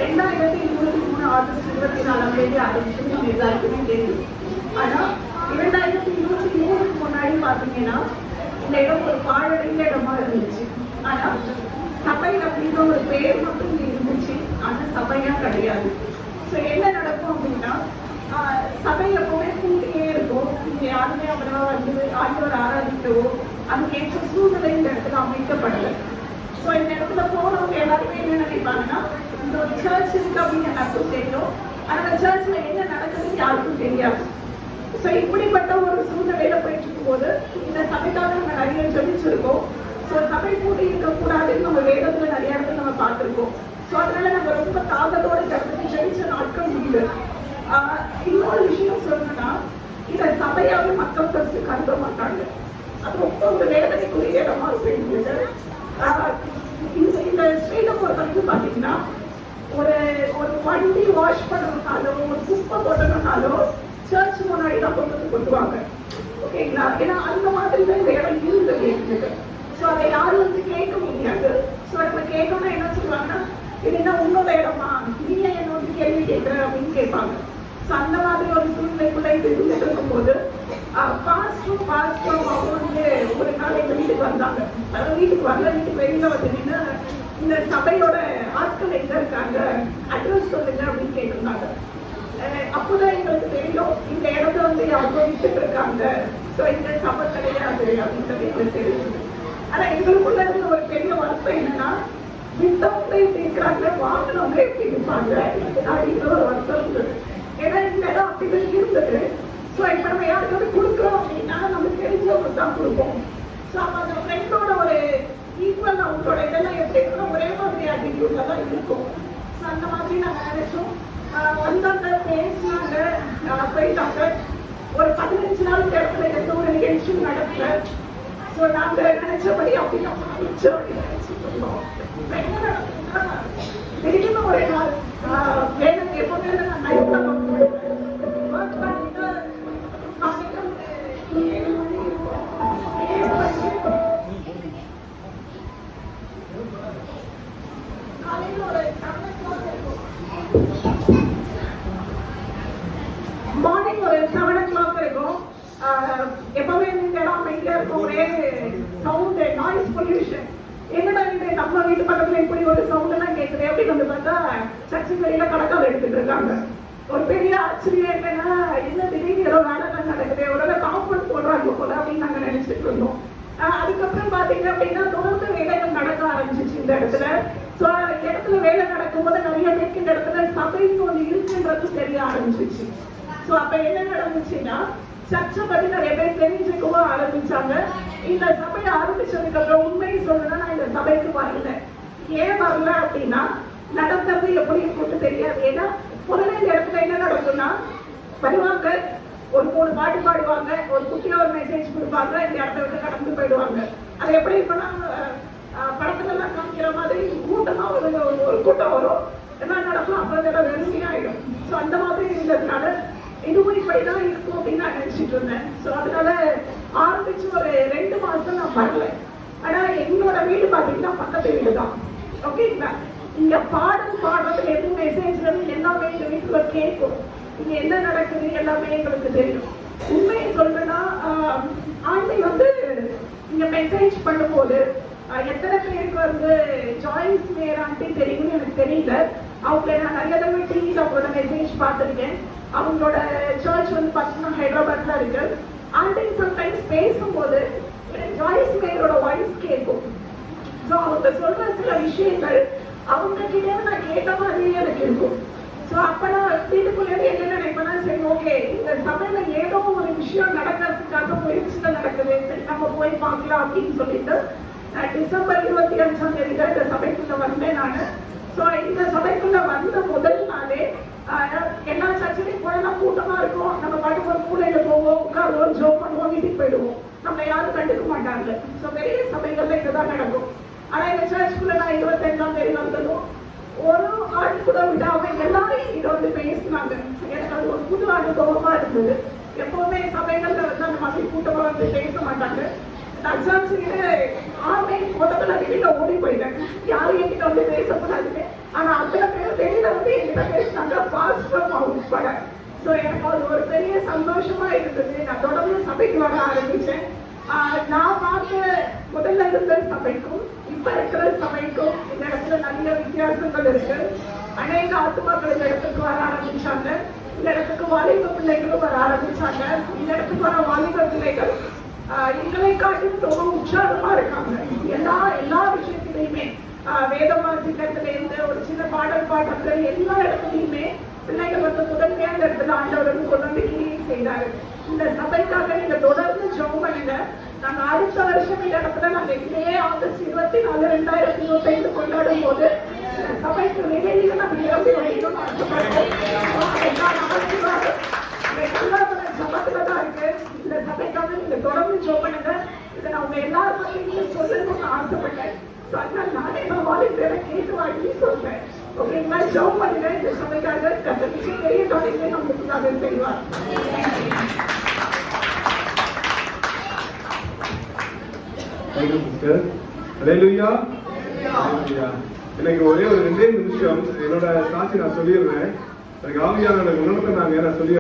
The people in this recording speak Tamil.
2023 ஆகஸ்ட் 24ஆம் தேதி ஆரம்பிச்சு நம்ம எல்லாருக்குமே தெரியும். ஆனா 2023க்கு முன்னாடி பாத்தீங்கன்னா இந்த இடம் ஒரு பாழடைந்த இடமா இருந்துச்சு. ஆனா சபை அப்படின்ற ஒரு பேர் மட்டும் இருந்துச்சு, ஆனா சபையா கிடையாது. ஸோ என்ன நடக்கும் அப்படின்னா, சபை எப்பவுமே கூட்டியே இருக்கும். இங்க யாருமே அவ்வளவா வந்து ஆண்டவர் ஆராதிக்கவோ அதுக்கேற்ற சூழ்நிலை இந்த இடத்துல அமைக்கப்படலை. ஸோ இந்த இடத்துல போனவங்க எல்லாருமே என்ன நினைப்பாங்கன்னா, இந்த ஒரு சர்ச் இருக்கு அப்படின்னு எல்லாருக்கும் தெரியும், ஆனா அந்த சர்ச்ல என்ன நடக்குதுன்னு யாருக்கும் தெரியாது. ஸோ இப்படிப்பட்ட ஒரு சூழ்நிலையில போயிட்டு இருக்கும்போது இந்த சபைக்காக நம்ம நிறைய ஜெபிச்சிருக்கோம். ஸோ சபை கூட்டி இருக்கக்கூடாதுன்னு நம்ம வேதத்துல நிறைய இடத்துல நம்ம பார்த்துருக்கோம். ஸோ அதனால நம்ம ரொம்ப தாகத்தோட இடத்துக்கு ஜெயிச்ச நாட்கள் உண்டு. இன்னொரு விஷயம் சொல்லணும்னா, இதை சபையாவே மக்கள் ஃபர்ஸ்ட் கருத மாட்டாங்க. அது ரொம்ப ஒரு வேதனைக்குரிய இடமா இருக்கு. இந்த ஸ்ட்ரீட்டை பொறுத்தவரைக்கும் பாத்தீங்கன்னா, ஒரு ஒரு வண்டி வாஷ் பண்ணணும்னாலும் ஒரு குப்பை போட்டணும்னாலும் சர்ச் முன்னாடி தான் கொண்டுவாங்க. ஓகேங்களா? ஏன்னா அந்த மாதிரி தான் இந்த இடம் இருந்தது. ஸோ அதை யாரும் வந்து கேட்க முடியாது. ஸோ நம்ம கேட்கணும்னா என்ன சொல்லுவாங்கன்னா, இது என்ன உன்னோட இடமா, நீ என்னோட கேள்வி கேட்கிற அப்படின்னு கேட்பாங்க. ஸோ அந்த மாதிரி ஒரு சூழ்நிலைக்குள்ள இது இருந்துட்டு இருக்கும்போது பாஸ்டரும் அவங்க வந்து ஒரு நாள் எங்க வீட்டுக்கு வந்தாங்க. அதாவது வீட்டுக்கு வரல, வீட்டுக்கு வெளியில வந்து நின்று இந்த சபையோட ஆட்கள் எங்க இருக்காங்க, அட்ரஸ் சொல்லுங்க அப்படின்னு கேட்டிருந்தாங்க. அப்போதான் எங்களுக்கு தெரியும் இந்த இடத்த வந்து யாரும் விட்டுட்டு இருக்காங்க. ஸோ இந்த சபை கிடையாது அப்படின்னு சொல்லி எங்களுக்கு தெரியும். ஆனா எங்களுக்குள்ள இருந்த ஒரு பெரிய வருத்தம் என்னன்னா, வித்தவங்க எப்படி இருக்கிறாங்க, வாங்கினவங்க எப்படி இருப்பாங்க அப்படிங்கிற ஒரு வருத்தம் இருந்தது. ஏன்னா இந்த இடம் அப்படிதான் இருந்தது. ஸோ இப்ப நம்ம யாருக்காவது கொடுக்குறோம் அப்படின்னா நமக்கு தெரிஞ்சவங்க தான் கொடுப்போம். ஸோ அப்ப அந்த ஃப்ரெண்டோட ஒரு ஈக்குவல் அவங்களோட இதெல்லாம் எப்படி இருக்குன்னா ஒரே மாதிரி ஆட்டிடியூட்ல தான் இருக்கும். ஸோ அந்த மாதிரி நாங்கள் நினைச்சோம். வந்தாங்க, பேசினாங்க, போயிட்டாங்க. ஒரு 15 நாள் இடத்துல எந்த ஒரு நிகழ்ச்சியும் நடக்கல. ஸோ நாங்க நினைச்சபடி அப்படின்னு நினைச்சிட்டு இருந்தோம். என்ன நடக்குதுன்னா, திடீர்னு ஒரு நாள் வேலை எப்பவுமே நான் நைட்ல ஒர்க் பண்ணிட்டு காலையில் ஒரு 7 o'clock இருக்கும். மார்னிங் ஒரு 7 o'clock இருக்கும். எப்பவுமே இந்த இடம் அமைதியா இருக்கும். ஒரே சவுண்ட், நாய்ஸ் பொல்யூஷன். என்னடா இது நம்ம வீட்டு பக்கத்துல இப்படி ஒரு சவுண்ட் எல்லாம் கேட்குது அப்படின்னு வந்து பார்த்தா சர்ச்சுக்கு வெளியில கடக்கால எடுத்துட்டு இருக்காங்க. ஒரு பெரிய ஆச்சரியம் என்னன்னா, என்ன திடீர்னு ஏதோ வேலை நடக்குது, ஒரு காம்பவுண்ட் போடுறாங்க போல அப்படின்னு நாங்க நினைச்சிட்டு இருந்தோம். அதுக்கப்புறம் பாத்தீங்க அப்படின்னா தொடர்ந்து வேலைகள் நடக்க ஆரம்பிச்சிச்சு இந்த இடத்துல. ஸோ இடத்துல வேலை நடக்கும் போது நிறைய பேருக்கு இந்த இடத்துல சபைன்னு ஒன்று இருக்குன்றது தெரிய ஆரம்பிச்சிச்சு. ஸோ அப்ப என்ன நடந்துச்சுன்னா, சர்ச்சை பத்தி நிறைய பேர் தெரிஞ்சுக்கவும் ஆரம்பிச்சாங்க. இந்த சபையை ஆரம்பிச்சதுக்கு அப்புறம் உண்மையை சொல்லணும்னா, நான் இந்த சபைக்கு வரல. ஏன் வரல அப்படின்னா, நடக்கிறது எப்படி இருக்குன்னு தெரியாது. ஏன்னா முதல்ல இந்த இடத்துல என்ன நடக்கும்னா, வருவாங்க, ஒரு 3 பாட்டு பாடுவாங்க, ஒரு குட்டியா ஒரு மெசேஜ் கொடுப்பாங்க, இந்த இடத்த விட்டு கடந்து போயிடுவாங்க. அது எப்படி இருக்குன்னா, படத்துல எல்லாம் காமிக்கிற மாதிரி கூட்டமா ஒரு கூட்டம் வரும், என்ன நடக்கும், அப்புறம் இதெல்லாம் வெறுமையாயிடும். ஸோ அந்த மாதிரி இருந்ததுனால இதுவும் இப்படிதான் இருக்கும் அப்படின்னு நான் நினைச்சிட்டு இருந்தேன். ஸோ அதனால ஆரம்பிச்சு ஒரு 2 மாசம் நான் வரல. ஆனா எங்களோட வீடு பாத்தீங்கன்னா பக்கத்து வீடு தான். ஓகேங்களா? இங்க பாடுறதுல இருந்து மெசேஜ்ல இருந்து எல்லாமே எங்க வீட்டுல கேட்கும். இங்க என்ன நடக்குது எல்லாமே எங்களுக்கு தெரியும். உண்மையை சொல்றேன்னா, ஆண்டி வந்து இங்க மெசேஜ் பண்ணும்போது எத்தனை பேருக்கு வந்து ஜாயின்ஸ் நேராண்டி தெரியும்னு எனக்கு தெரியல. அவங்க நான் நிறைய தடவை டிவியில் அவங்களோட மெசேஜ் பார்த்துருக்கேன். அவங்களோட சர்ச் வந்து பார்த்தீங்கன்னா ஹைதராபாத்ல இருக்கு. ஆண்டி சம்டைம்ஸ் பேசும்போது ஜாயிஸ் மேயரோட வாய்ஸ் கேட்கும். ஸோ அவங்க சொல்ற சில விஷயங்கள் அவங்க கிட்டே நான் கேட்ட மாதிரியே எனக்கு இருக்கும். ஸோ அப்ப நான் வீட்டுக்குள்ளே என்ன நினைப்பேன்னா, சரி ஓகே, இந்த சபையில ஏதோ ஒரு விஷயம் நடக்கிறதுக்காக முயற்சிகள் நடக்குது, சரி நம்ம போய் பார்க்கலாம் அப்படின்னு சொல்லிட்டு டிசம்பர் 25ஆம் தேதி தான் இந்த சபைக்குள்ள வந்தேன் நான். ஸோ இந்த சபைக்குள்ள வந்த முதல் நாளே எல்லா சர்ச்சையும் போயெல்லாம் கூட்டமா இருக்கும். நம்ம பாட்டுக்கு ஒரு மூலையில போவோம், உட்காருவோம், ஜோப் பண்ணுவோம், வீட்டுக்கு போயிடுவோம். நம்ம யாரும் கண்டுக்க மாட்டாங்க. ஸோ பெரிய சபைகள்ல இதுதான் நடக்கும். ஆனா எங்க சர்ச்சுக்குள்ள நான் 25ஆம் தேதி வந்ததும் ஒரு ஆள் கூட விடாம எல்லாரும் இதை வந்து பேசினாங்க. எனக்கு அது ஒரு புது அனுபவமா இருந்தது. எப்பவுமே சபைகள்ல வந்து அந்த மாதிரி கூட்டமா வந்து பேச மாட்டாங்க. எக்ஸாம் செய்து ஆன்லைன் மொத்தத்துல வெளியில ஓடி போயிட்டேன். யாரும் என்கிட்ட வந்து பேசக்கூடாதுன்னு. ஆனா அத்தனை பேர் வெளியில வந்து என்கிட்ட பேசினாங்க, பாஸ் உட்பட. ஸோ எனக்கு அது ஒரு பெரிய சந்தோஷமா இருந்தது. நான் தொடர்ந்து சபைக்கு வர ஆரம்பிச்சேன். நான் பார்த்த முதல்ல இருந்த சபைக்கும் இப்ப இருக்கிற சபைக்கும் இந்த இடத்துல நிறைய வித்தியாசங்கள் இருக்கு. அநேக ஆத்துமாக்கள் இந்த இடத்துக்கு வர ஆரம்பிச்சாங்க. இந்த இடத்துக்கு வாலிப பிள்ளைகளும் வர ஆரம்பிச்சாங்க. இந்த இடத்துக்கு வர வாலிப பிள்ளைகள் எங்களை காட்டிலும் ரொம்ப உற்சாகமா இருக்காங்க. எல்லா விஷயத்திலையுமே வேதம் வாசிக்கிறதுல இருந்து ஒரு சின்ன பாடல் பாடுறது எல்லா இடத்துலையுமே பிள்ளைகள் வந்து முதன்மையான இடத்துல ஆண்டவருக்கு கொண்டு வந்து கிரியை செய்தாரு. இந்த சபைக்காக நீங்க தொடர்ந்து ஜெபம் பண்ணுங்க. நாங்க அடுத்த வருஷம் இந்த இடத்துல நாங்க இதே ஆகஸ்ட் 24, 2025 கொண்டாடும் போது இந்த சபைக்கு வெளியில நாங்க நிரம்பி வைக்கணும்னு ஆசைப்படுறோம். சபத்துலதான் இருக்கு. இந்த சபைக்காக நீங்க தொடர்ந்து ஜெபம் பண்ணுங்க. இதை நான் உங்க எல்லாருக்கும் சொல்லணும்னு ஆசைப்பட்டேன். அதனால நானே வாலிபரை கேட்டு வாங்கி சொல்றேன். ஓகேங்களா? ஜெபம் பண்ணுங்க. இந்த சபைக்காக கத்தரிச்சு பெரிய காரியத்தை நம்மளுக்காக செய்வார். எனக்கு ஒரே ஒரு 2 நிமிஷம் என்னோட சாட்சி நான் சொல்லிடுறேன். எனக்கு ஆவியானோட குணத்தை நான் சொல்லி